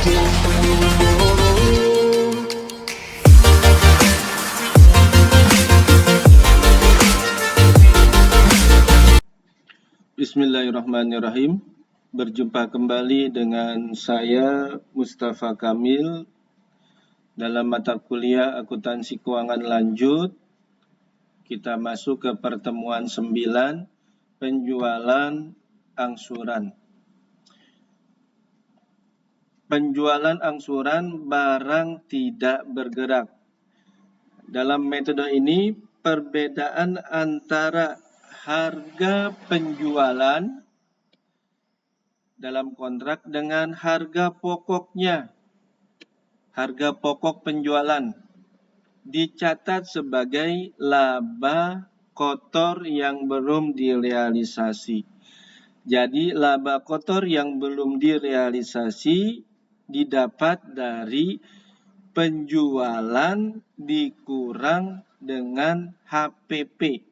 Bismillahirrahmanirrahim. Berjumpa kembali dengan saya Mustafa Kamil dalam mata kuliah Akuntansi Keuangan Lanjut. Kita masuk ke pertemuan 9, penjualan angsuran. Penjualan angsuran barang tidak bergerak. Dalam metode ini, perbedaan antara harga penjualan dalam kontrak dengan harga pokoknya, harga pokok penjualan, dicatat sebagai laba kotor yang belum direalisasi. Jadi laba kotor yang belum direalisasi didapat dari penjualan dikurang dengan HPP.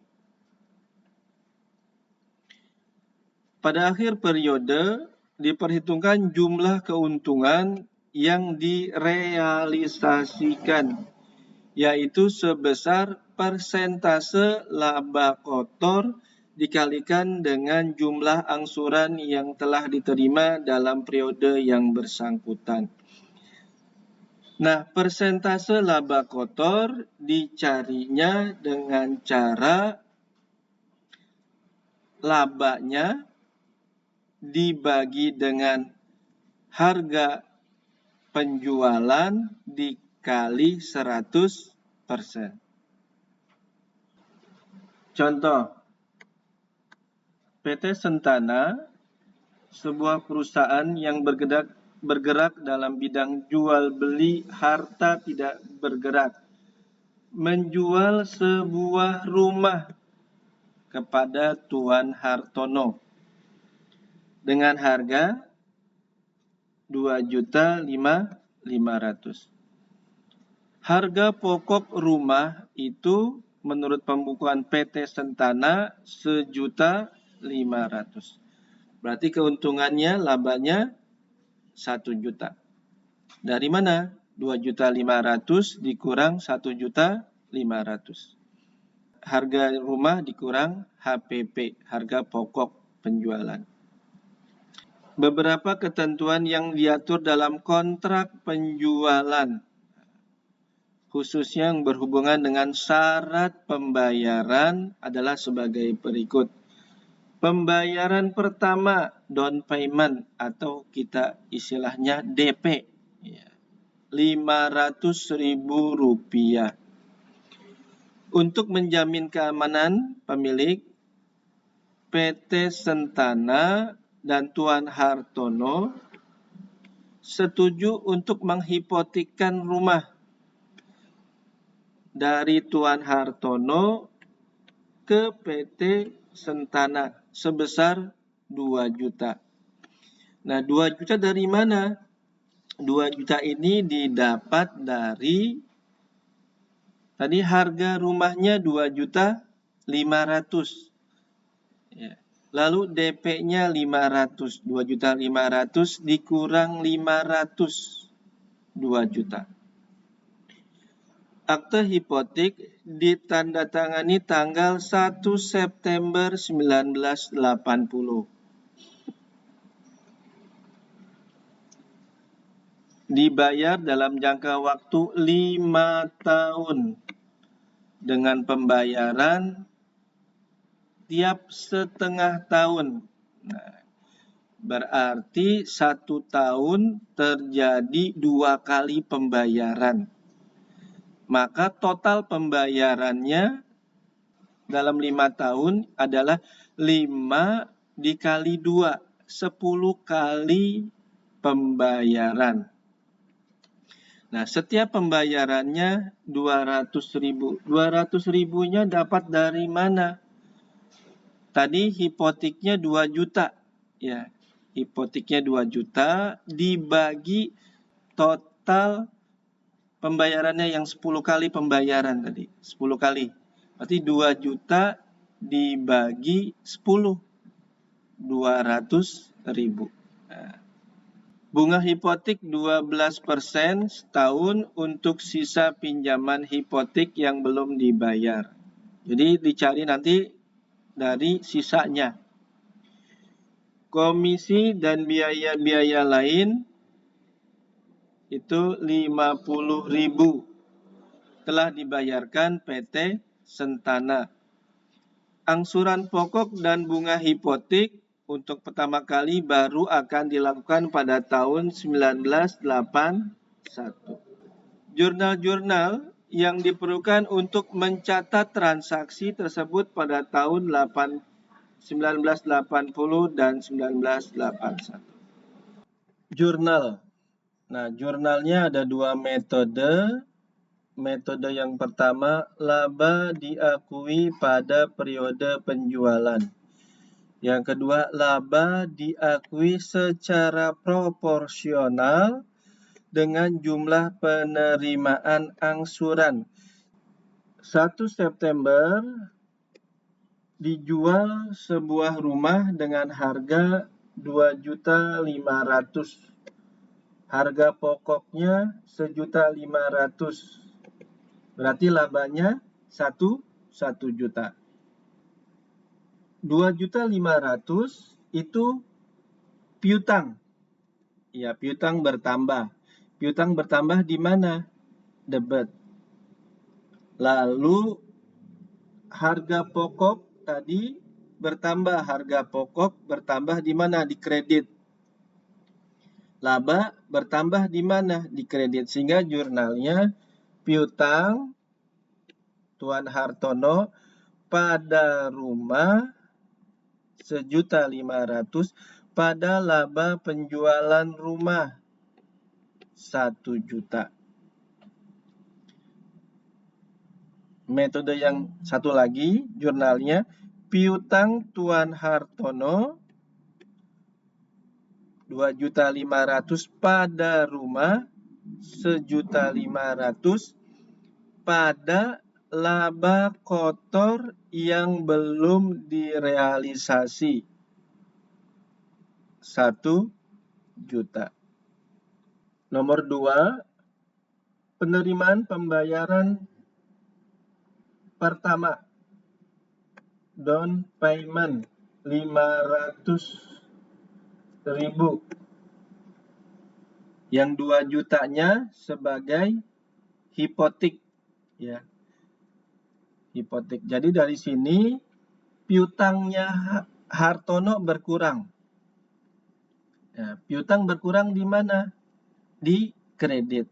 Pada akhir periode diperhitungkan jumlah keuntungan yang direalisasikan, yaitu sebesar persentase laba kotor dikalikan dengan jumlah angsuran yang telah diterima dalam periode yang bersangkutan. Nah, persentase laba kotor dicarinya dengan cara labanya dibagi dengan harga penjualan dikali 100%. Contoh, PT Sentana, sebuah perusahaan yang bergerak dalam bidang jual beli harta tidak bergerak, menjual sebuah rumah kepada Tuan Hartono dengan harga 2.500.000. Harga pokok rumah itu menurut pembukuan PT Sentana 1.500.000. Berarti keuntungannya, labanya 1 juta. Dari mana? 2.500.000 dikurang 1.500.000. Harga rumah dikurang HPP, harga pokok penjualan. Beberapa ketentuan yang diatur dalam kontrak penjualan, khususnya yang berhubungan dengan syarat pembayaran adalah sebagai berikut. Pembayaran pertama, down payment, atau kita istilahnya DP, Rp500.000. Untuk menjamin keamanan pemilik, PT Sentana dan Tuan Hartono setuju untuk menghipotekkan rumah dari Tuan Hartono ke PT Sentana sebesar 2 juta. Nah, 2 juta dari mana? 2 juta ini didapat dari tadi harga rumahnya 2.500.000. Ya. Lalu DP-nya 500, 2.500.000 dikurang 500, 2 juta. Akte hipotek ditandatangani tanggal 1 September 1980. Dibayar dalam jangka waktu 5 tahun dengan pembayaran tiap setengah tahun. Nah, berarti 1 tahun terjadi 2 kali pembayaran. Maka total pembayarannya dalam 5 tahun adalah 5 dikali 2, 10 kali pembayaran. Nah, setiap pembayarannya 200.000. 200.000-nya dapat dari mana? Tadi hipoteknya 2 juta. Ya, hipoteknya 2 juta dibagi total pembayarannya yang 10 kali pembayaran tadi. 10 kali. Berarti 2 juta dibagi 10. 200.000. Nah, Bunga hipotek 12% setahun untuk sisa pinjaman hipotek yang belum dibayar. Jadi dicari nanti dari sisanya. Komisi dan biaya-biaya lain itu 50.000 telah dibayarkan PT Sentana. Angsuran pokok dan bunga hipotek untuk pertama kali baru akan dilakukan pada tahun 1981. Jurnal-jurnal yang diperlukan untuk mencatat transaksi tersebut pada tahun 1980 dan 1981. Jurnal. Nah, jurnalnya ada dua metode. Metode yang pertama, laba diakui pada periode penjualan. Yang kedua, laba diakui secara proporsional dengan jumlah penerimaan angsuran. 1 September dijual sebuah rumah dengan harga 2.500.000. Harga pokoknya 1.500.000. Berarti labanya 1 juta. 2.500.000 itu piutang. Ya, piutang bertambah. Piutang bertambah di mana? Debit. Lalu harga pokok tadi bertambah. Harga pokok bertambah di mana? Di kredit. Laba bertambah di mana? Di kredit. Sehingga jurnalnya piutang Tuan Hartono pada rumah 1.500.000 pada laba penjualan rumah 1 juta. Metode yang satu lagi jurnalnya piutang Tuan Hartono 2.500.000 pada rumah 1.500.000 pada laba kotor yang belum direalisasi 1 juta. Nomor 2, penerimaan pembayaran pertama. Down payment 500.000. Yang 2 jutanya sebagai hipotek, ya. Hipotek. Jadi dari sini piutangnya Hartono berkurang. Ya, piutang berkurang di mana? Di kredit.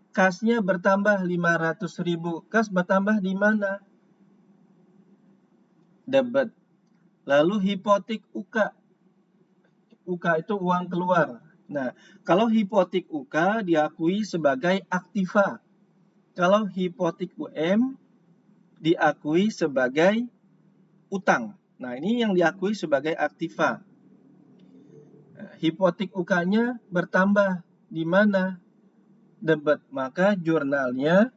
Kasnya bertambah 500.000. Kas bertambah di mana? Debit. Lalu hipotek UK. UK itu uang keluar. Nah, kalau hipotek UK diakui sebagai aktiva. Kalau hipotek UM diakui sebagai utang. Nah, ini yang diakui sebagai aktiva. Nah, hipotek UK-nya bertambah di mana? Debit. Maka jurnalnya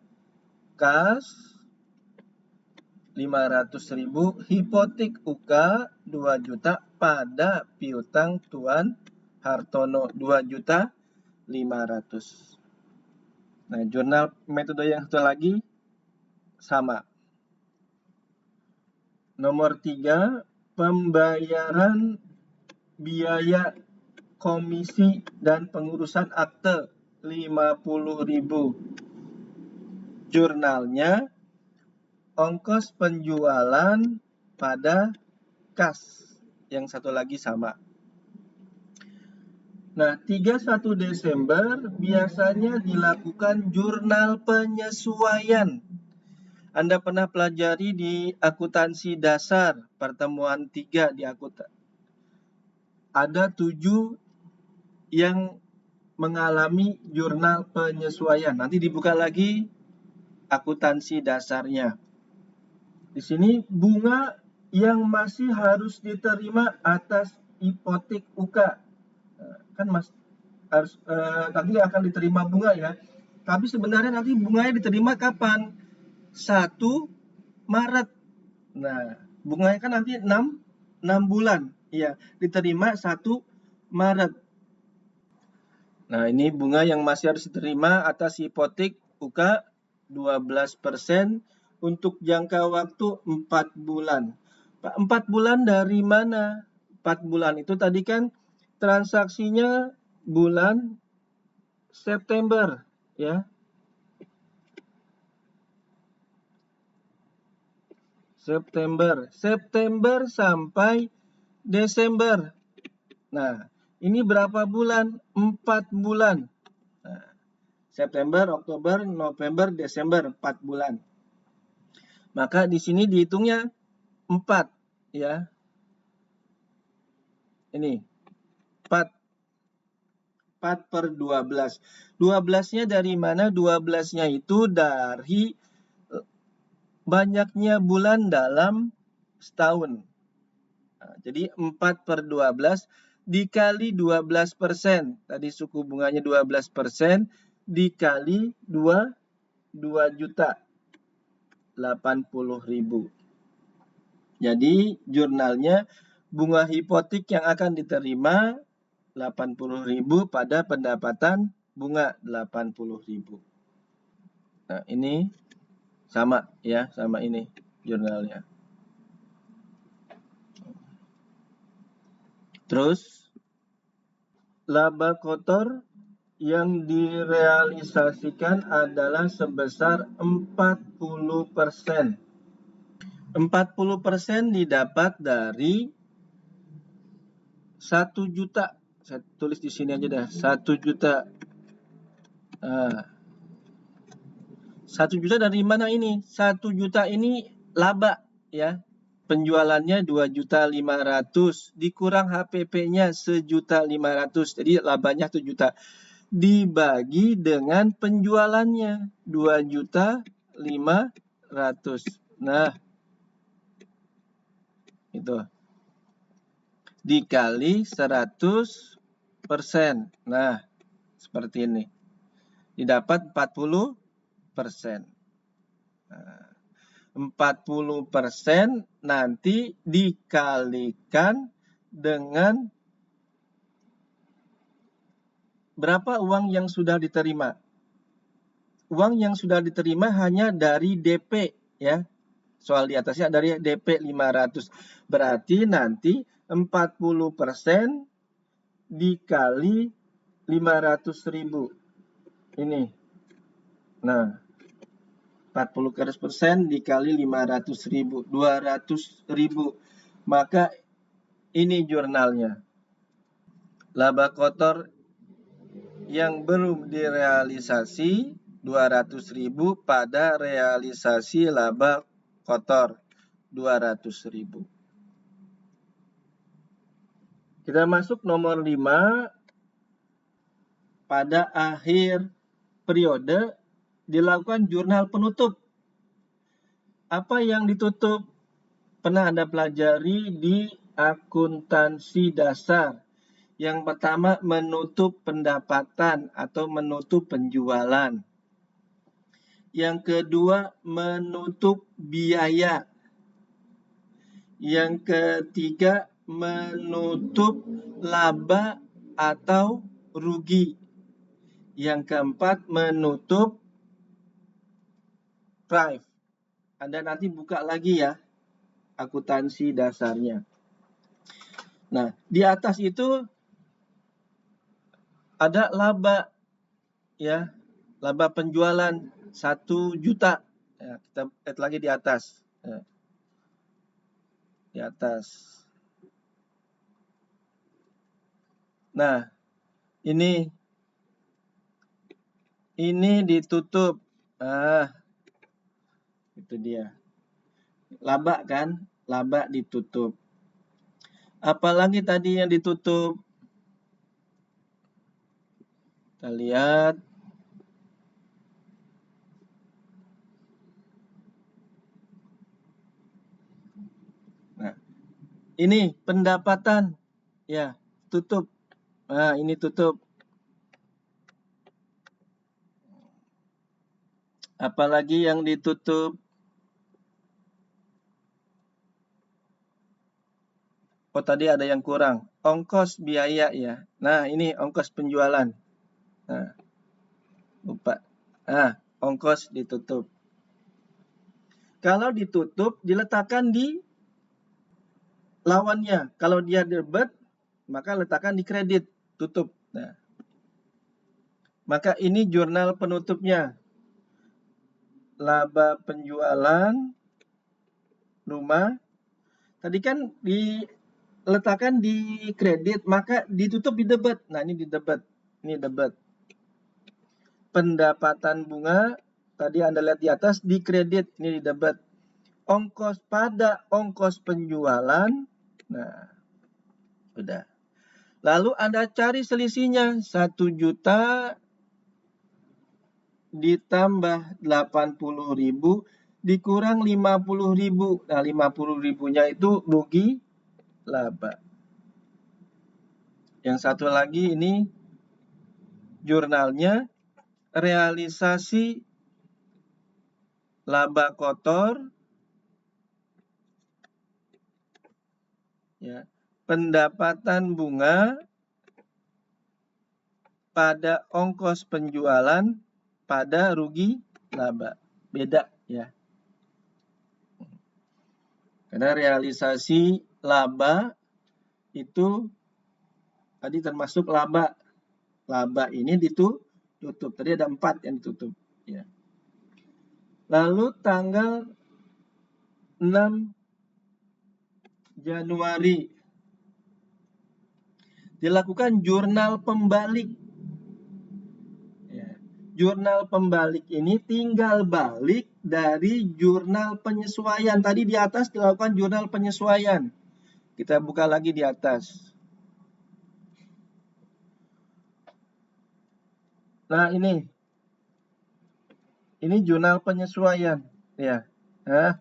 kas 500.000, hipotek UK 2 juta pada piutang Tuan Hartono 2.500.000. Nah, jurnal metode yang satu lagi sama. Nomor 3, pembayaran biaya komisi dan pengurusan akte 50.000. Jurnalnya ongkos penjualan pada kas. Yang satu lagi sama. Nah, 31 Desember biasanya dilakukan jurnal penyesuaian. Anda pernah pelajari di akuntansi dasar, pertemuan 3 di akuntansi. Ada 7 yang mengalami jurnal penyesuaian. Nanti dibuka lagi akuntansi dasarnya. Di sini bunga yang masih harus diterima atas hipotek UK. Kan harus nanti akan diterima bunga ya. Tapi sebenarnya nanti bunganya diterima kapan? 1 Maret. Nah, bunganya kan nanti 6 bulan. Ya, diterima 1 Maret. Nah, ini bunga yang masih harus diterima atas hipotek UK 12% untuk jangka waktu 4 bulan. Pak, 4 bulan dari mana? 4 bulan itu tadi kan transaksinya bulan September, ya. September sampai Desember. Nah, ini berapa bulan? 4 bulan. Nah, September, Oktober, November, Desember, 4 bulan. Maka di sini dihitungnya 4, ya. Ini 4 per 12. 12-nya dari mana? 12-nya itu dari banyaknya bulan dalam setahun. Nah, jadi 4 per 12 dikali 12%. Tadi suku bunganya 12% dikali 2.080.000. Jadi jurnalnya bunga hipotek yang akan diterima 80.000 pada pendapatan bunga 80.000. Nah, ini sama ya, sama ini jurnalnya. Terus laba kotor yang direalisasikan adalah sebesar 40%. 40% didapat dari 1 juta. Saya tulis di sini aja dah, 1 juta. 1 juta dari mana ini? 1 juta ini laba, ya. Penjualannya 2.500.000 dikurang HPP-nya 1.500.000. Jadi labanya 1 juta. Dibagi dengan penjualannya 2.500.000. Nah, itu. Dikali 100%. Nah, seperti ini. Didapat 40%. Nah, 40% nanti dikalikan dengan berapa uang yang sudah diterima. Uang yang sudah diterima hanya dari DP, ya. Soal di atasnya dari DP 500. Berarti nanti 40% dikali 500.000. Ini. Nah, 40% dikali 500.000, 200.000. Maka ini jurnalnya. Laba kotor yang belum direalisasi 200.000 pada realisasi laba kotor 200.000. Kita masuk nomor 5. Pada akhir periode dilakukan jurnal penutup. Apa yang ditutup? Pernah Anda pelajari di akuntansi dasar. Yang pertama, menutup pendapatan atau menutup penjualan. Yang kedua, menutup biaya. Yang ketiga, menutup laba atau rugi. Yang keempat, menutup price. Anda nanti buka lagi ya akuntansi dasarnya. Nah, di atas itu ada laba, ya, laba penjualan 1 juta. Ya, kita lihat lagi di atas. Ya. Di atas. Nah, ini ditutup. Itu dia. Laba kan? Laba ditutup. Apalagi tadi yang ditutup? Kita lihat. Nah, ini pendapatan. Ya, tutup. Nah, ini tutup. Apalagi yang ditutup? Oh, tadi ada yang kurang. Ongkos biaya ya. Nah, ini ongkos penjualan. Nah, lupa. Nah, ongkos ditutup. Kalau ditutup, diletakkan di lawannya. Kalau dia debit, maka letakkan di kredit, tutup. Nah, maka ini jurnal penutupnya. Laba penjualan rumah. Tadi kan diletakkan di kredit, maka ditutup di debit. Nah, ini di debit. Ini debit. Pendapatan bunga, tadi Anda lihat di atas, di kredit. Ini di debit. Ongkos pada ongkos penjualan. Nah, sudah. Lalu Anda cari selisihnya. 1 juta ditambah 80.000 dikurang 50.000. Nah, 50.000-nya itu rugi laba. Yang satu lagi ini jurnalnya realisasi laba kotor, ya, pendapatan bunga pada ongkos penjualan pada rugi laba. Beda ya. Karena realisasi laba itu tadi termasuk laba. Laba ini ditutup. Tadi ada 4 yang ditutup. Ya. Lalu tanggal 6 Januari dilakukan jurnal pembalik. Ya. Jurnal pembalik ini tinggal balik dari jurnal penyesuaian. Tadi di atas dilakukan jurnal penyesuaian. Kita buka lagi di atas. Nah, ini jurnal penyesuaian, ya. Nah,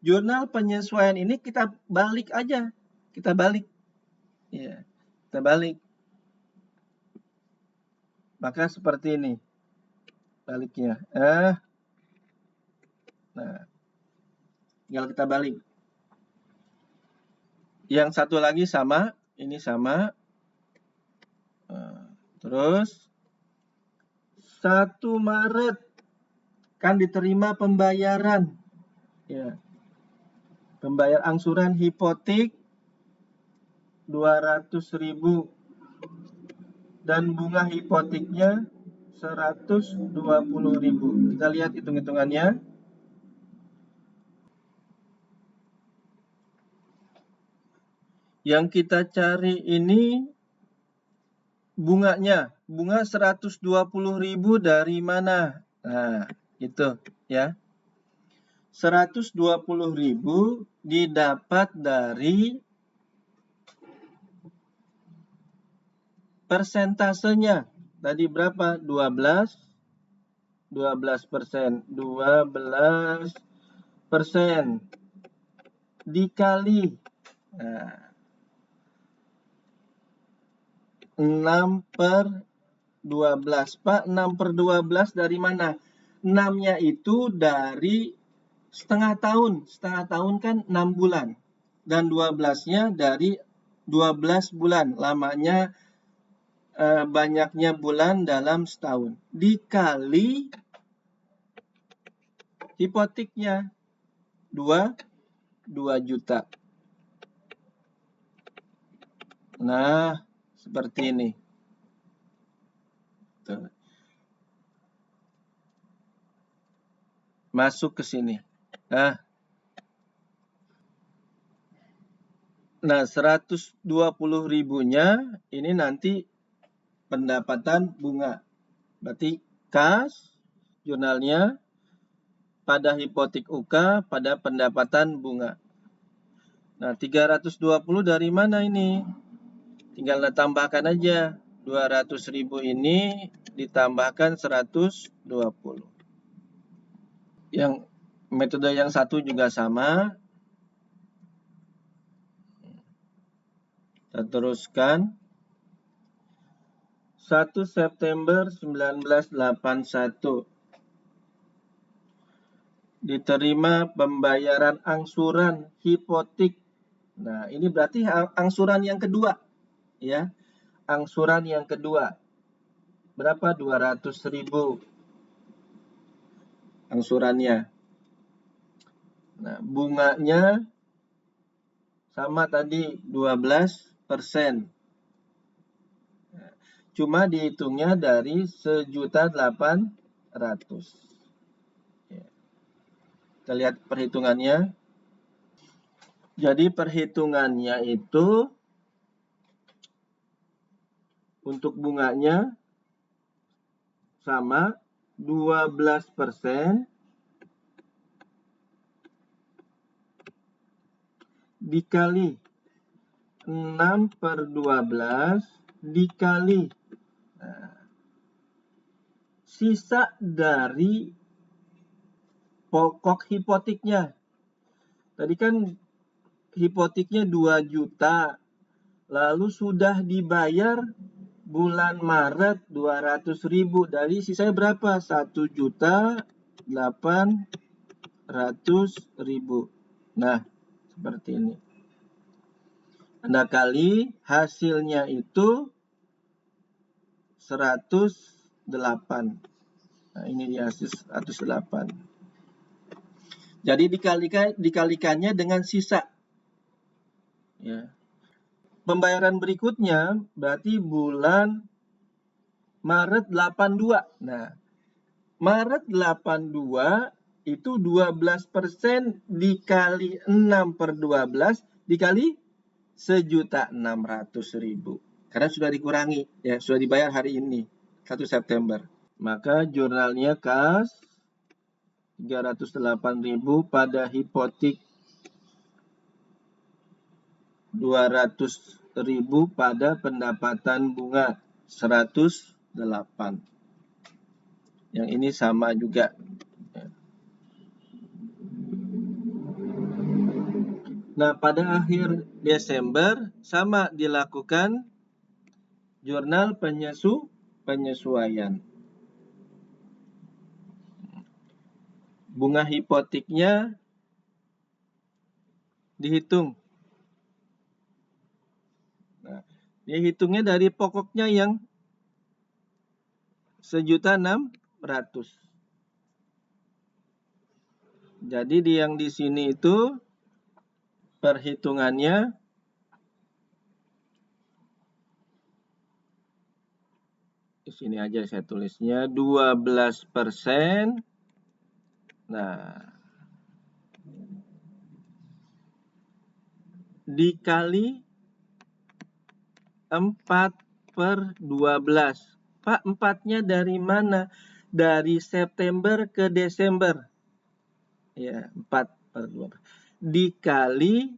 jurnal penyesuaian ini kita balik aja, kita balik, ya, kita balik. Maka seperti ini baliknya. Nah, tinggal kita balik. Yang satu lagi sama, ini sama. Terus 1 Maret kan diterima pembayaran, ya, pembayar angsuran hipotek 200.000 dan bunga hipoteknya 120.000. Kita lihat hitung-hitungannya. Yang kita cari ini bunganya. Bunga 120.000 dari mana? Nah, itu ya. 120.000 didapat dari persentasenya. Tadi berapa? 12%. 12% dikali 6/12. Pak, 6/12 dari mana? 6-nya itu dari setengah tahun. Setengah tahun kan 6 bulan. Dan 12-nya dari 12 bulan. Lamanya banyaknya bulan dalam setahun. Dikali hipoteknya 2 juta. Nah, seperti ini. Tuh. Masuk ke sini. Nah, 120.000-nya ini nanti pendapatan bunga. Berarti kas jurnalnya pada hipotek UK pada pendapatan bunga. Nah, 320 dari mana ini? Tinggal ditambahkan aja. 200.000 ini ditambahkan 120. Yang metode yang satu juga sama. Kita teruskan. 1 September 1981. Diterima pembayaran angsuran hipotek. Nah, ini berarti angsuran yang kedua, ya. Angsuran yang kedua. berapa? 200.000 angsurannya. Nah, bunganya sama tadi 12%. Cuma dihitungnya dari 1.800.000. Kita lihat perhitungannya. Jadi perhitungannya itu untuk bunganya sama 12% dikali 6/12 dikali sisa dari pokok hipoteknya. Tadi kan hipoteknya 2 juta, lalu sudah dibayar bulan Maret 200.000, dari sisanya berapa? 1.800.000. Nah, seperti ini. Anda kali hasilnya itu 108. Nah, ini di hasil 108. Jadi dikalikannya dengan sisa. Ya. Pembayaran berikutnya berarti bulan Maret 82. Nah, Maret 82 itu 12% dikali 6/12 dikali 1.600.000. Karena sudah dikurangi, ya sudah dibayar hari ini, 1 September. Maka jurnalnya kas 308.000 pada hipotek 200.000 pada pendapatan bunga 108. Yang ini sama juga. Nah, pada akhir Desember sama dilakukan jurnal penyesuaian. Bunga hipoteknya dihitung. Nah, dia hitungnya dari pokoknya yang 1.600.000. Jadi yang di sini itu perhitungannya di sini aja saya tulisnya 12%. Nah, dikali 4/12. Pak, 4-nya dari mana? Dari September ke Desember. Ya, 4/12. Dikali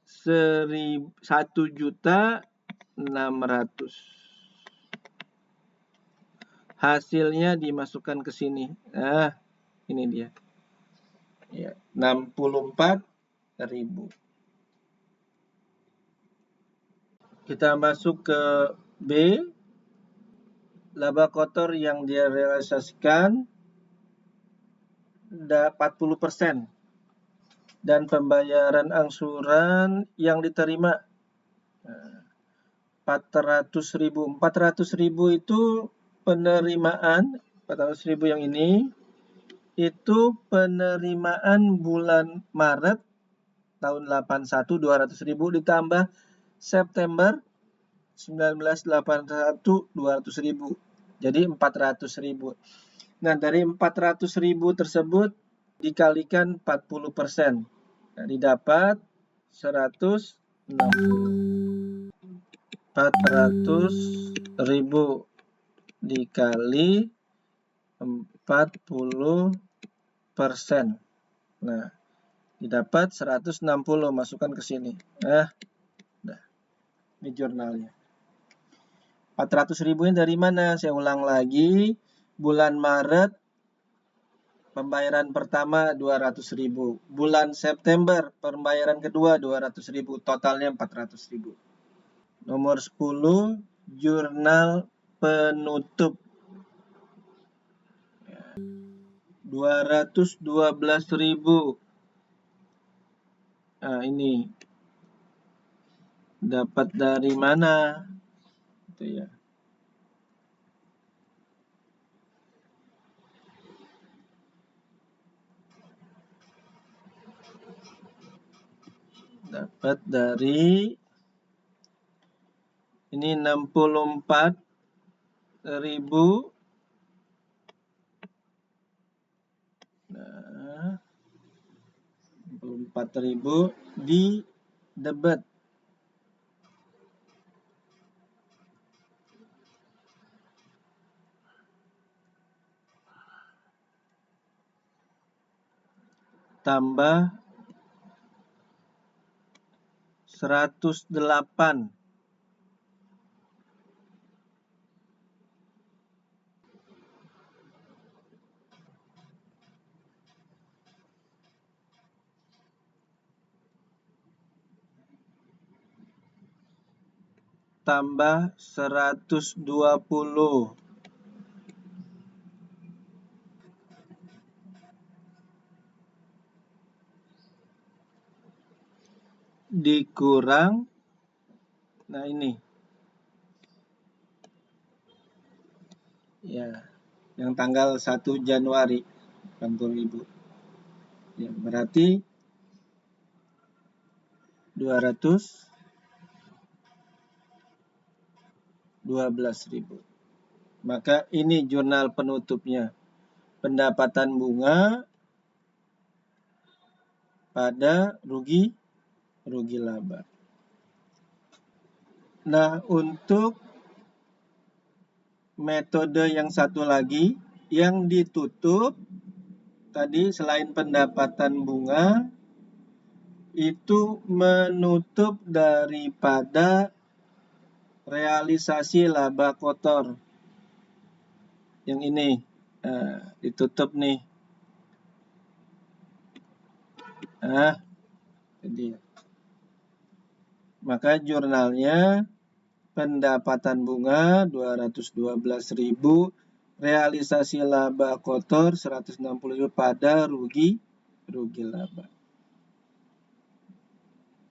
1.600.000. Hasilnya dimasukkan ke sini. Nah, ini dia. Ya, 64.000. Kita masuk ke B. Laba kotor yang direalisasikan 40%. Dan pembayaran angsuran yang diterima 400.000. 400.000 itu penerimaan, 400.000 yang ini itu penerimaan bulan Maret tahun 81 200.000 ditambah September 1981 200.000. Jadi 400.000. Nah, dari 400.000 tersebut dikalikan 40%. Nah, didapat 160. 400.000 dikali 40%. Nah, didapat 160, masukkan ke sini. Nah, ini jurnalnya. 400.000 dari mana? Saya ulang lagi. Bulan Maret pembayaran pertama 200.000. Bulan September pembayaran kedua 200.000. Totalnya 400.000. Nomor 10, jurnal penutup. 212.000. Nah, ini dapat dari mana? Itu ya. dapat dari ini 64.000. Nah, 64.000 di debit. Tambah 108. Tambah 120. Dikurang, nah ini. Ya, yang tanggal 1 Januari 80.000. Ya, berarti 212.000. Maka ini jurnal penutupnya. Pendapatan bunga pada rugi laba. Nah, untuk metode yang satu lagi yang ditutup tadi selain pendapatan bunga itu menutup daripada realisasi laba kotor. Yang ini ditutup nih. Jadi maka jurnalnya pendapatan bunga 212.000, realisasi laba kotor 160.000 pada rugi laba.